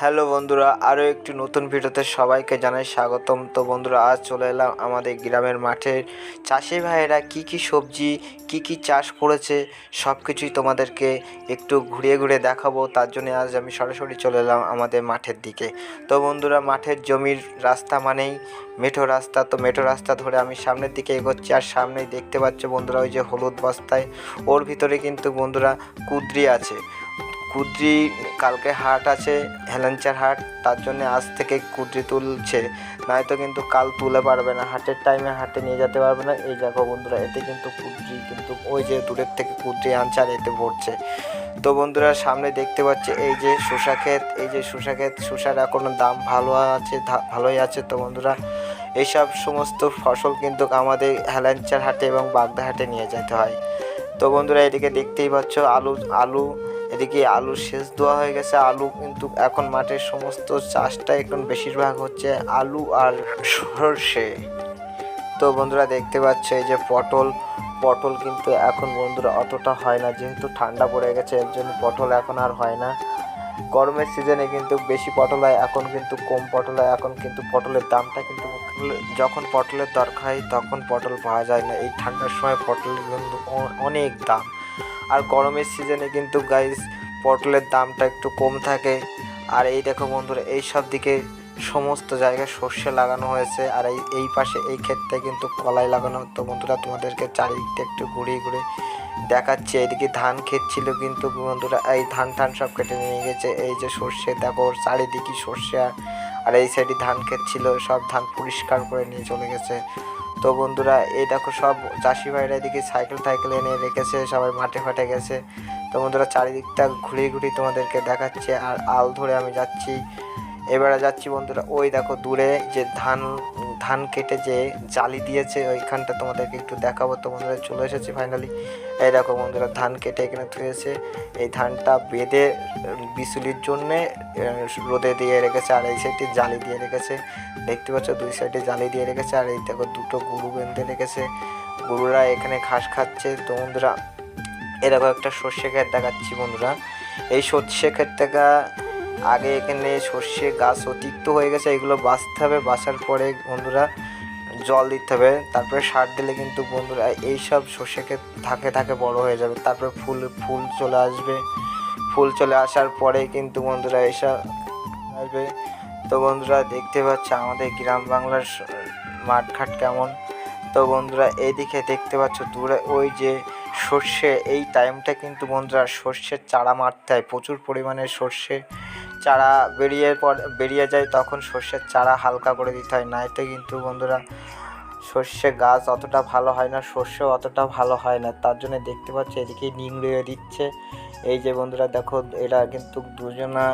Hello বন্ধুরা, আরও একটি নতুন ভিডিওতে সবাইকে জানাই স্বাগতম। তো বন্ধুরা, আজ চলে এলাম আমাদের গ্রামের মাঠের চাষি ভাইয়েরা কি সবজি কি চাষ করেছে সব কিছুই তোমাদেরকে একটু ঘুরিয়ে ঘুরিয়ে দেখাবো। তার জন্য আজ আমি সরাসরি চলে এলাম আমাদের মাঠের দিকে। তো বন্ধুরা, মাঠের জমির রাস্তা মানেই মেঠো রাস্তা। তো মেঠো রাস্তা ধরে আমি সামনের দিকে এগোচ্ছি, আর সামনেই দেখতে পাচ্ছ বন্ধুরা ওই যে হলুদ বস্তায়, ওর ভিতরে কিন্তু বন্ধুরা কুঁদরি আছে। কুঁদরি কালকে হাট আছে, হেলেঞ্চার হাট, তার জন্য আজ থেকে কুঁদরি তুলছে, নয়তো কিন্তু কাল তুলে পারবে না, হাটের টাইমে হাটে নিয়ে যেতে পারবে না। এই দেখো বন্ধুরা, এতে কিন্তু কুঁদরি কিন্তু ওই যে দূরের থেকে কুঁদরি আনছে আর এতে ভরছে। তো বন্ধুরা, সামনে দেখতে পাচ্ছি এই যে শসা ক্ষেত, এই যে শসা ক্ষেত, শসার এখনো দাম ভালোই আছে। তো বন্ধুরা, এইসব সমস্ত ফসল কিন্তু আমাদের হেলেঞ্চার হাটে এবং বাগদা হাটে নিয়ে যেতে হয়। তো বন্ধুরা, এদিকে দেখতেই পাচ্ছ আলু এদিকে আলু সেচ দেওয়া হয়ে গেছে। আলু কিন্তু এখন মাঠের সমস্ত চাষটা এখন বেশিরভাগ হচ্ছে আলু আর সর্ষে। তো বন্ধুরা, দেখতে পাচ্ছ এই যে পটল কিন্তু এখন বন্ধুরা অতটা হয় না, যেহেতু ঠান্ডা পড়ে গেছে এর জন্য পটল এখন আর হয় না। গরমের সিজনে কিন্তু বেশি পটল হয়, এখন কিন্তু কম পটল হয়। এখন কিন্তু পটলের দামটা কিন্তু যখন পটলের দরকার হয় তখন পটল পাওয়া যায় না। এই ঠান্ডার সময় পটলের কিন্তু অনেক দাম। আর গরমের সিজনে কিন্তু গাইস পটলের দামটা একটু কম থাকে। আর এই দেখো বন্ধুরা, এই সব দিকে সমস্ত জায়গায় সর্ষে লাগানো হয়েছে, আর এই পাশে এই ক্ষেত্রে কিন্তু কলাই লাগানো। তো বন্ধুরা, তোমাদেরকে চারিদিকটা একটু ঘুরিয়ে দেখাচ্ছি। এইদিকে ধান ক্ষেত ছিল, কিন্তু বন্ধুরা এই ধান সব কেটে নিয়ে গেছে। এই যে সর্ষে দেখো, চারিদিকে সর্ষে, আর এই সাইডে ধান ক্ষেত ছিল, সব ধান পরিষ্কার করে নিয়ে চলে গেছে। তো বন্ধুরা, এই দেখো সব চাষি ভাইরা এদিকে সাইকেল এনে রেখেছে, সবাই মাঠে ফাটে গেছে। তো বন্ধুরা, চারিদিকটা ঘুরিয়ে তোমাদেরকে দেখাচ্ছে, আর আল ধরে আমি এবারে যাচ্ছি বন্ধুরা। ওই দেখো দূরে যে ধান কেটে যে জালি দিয়েছে, ওইখানটা তোমাদেরকে একটু দেখাবো। তো বন্ধুরা, চলে এসেছি ফাইনালি। এই দেখো বন্ধুরা, ধান কেটে এখানে থুয়েছে। এই ধানটা বেঁধে বিচুলির জন্যে রোদে দিয়ে রেখেছে, আর এই সাইডে জালি দিয়ে রেখেছে। দেখতে পাচ্ছ দুই সাইডে জালি দিয়ে রেখেছে, আর এই দেখো দুটো গরু বেঁধে রেখেছে, গরুরা এখানে ঘাস খাচ্ছে। তো বন্ধুরা, এরকম একটা সর্ষে ক্ষেত দেখাচ্ছি বন্ধুরা। এই সর্ষে ক্ষেত থেকে আগে এখানে সর্ষে গাছ অতিরিক্ত হয়ে গেছে, এগুলো বাঁচতে হবে। বাঁচার পরে বন্ধুরা জল দিতে হবে, তারপরে সার দিলে কিন্তু বন্ধুরা এইসব সর্ষে ক্ষেত থাকে বড় হয়ে যাবে। তারপরে ফুল চলে আসবে, ফুল চলে আসার পরে কিন্তু বন্ধুরা এইসব আসবে। তো বন্ধুরা, দেখতে পাচ্ছ আমাদের গ্রাম বাংলার মাঠঘাট কেমন। তো বন্ধুরা, এইদিকে দেখতে পাচ্ছ দূরে ওই যে সর্ষে, এই টাইমটা কিন্তু বন্ধুরা সর্ষের চারা মারতে হয়। প্রচুর পরিমাণে সর্ষে চারা বেরিয়ে যায়, তখন সর্ষের চারা হালকা করে দিতে হয়, নয়তো কিন্তু বন্ধুরা সর্ষে গাছ অতটা ভালো হয় না, সর্ষেও অতটা ভালো হয় না। তার জন্য দেখতে পাচ্ছি এদিকে নিংড়ে দিচ্ছে। এই যে বন্ধুরা দেখো, এরা কিন্তু দুজনা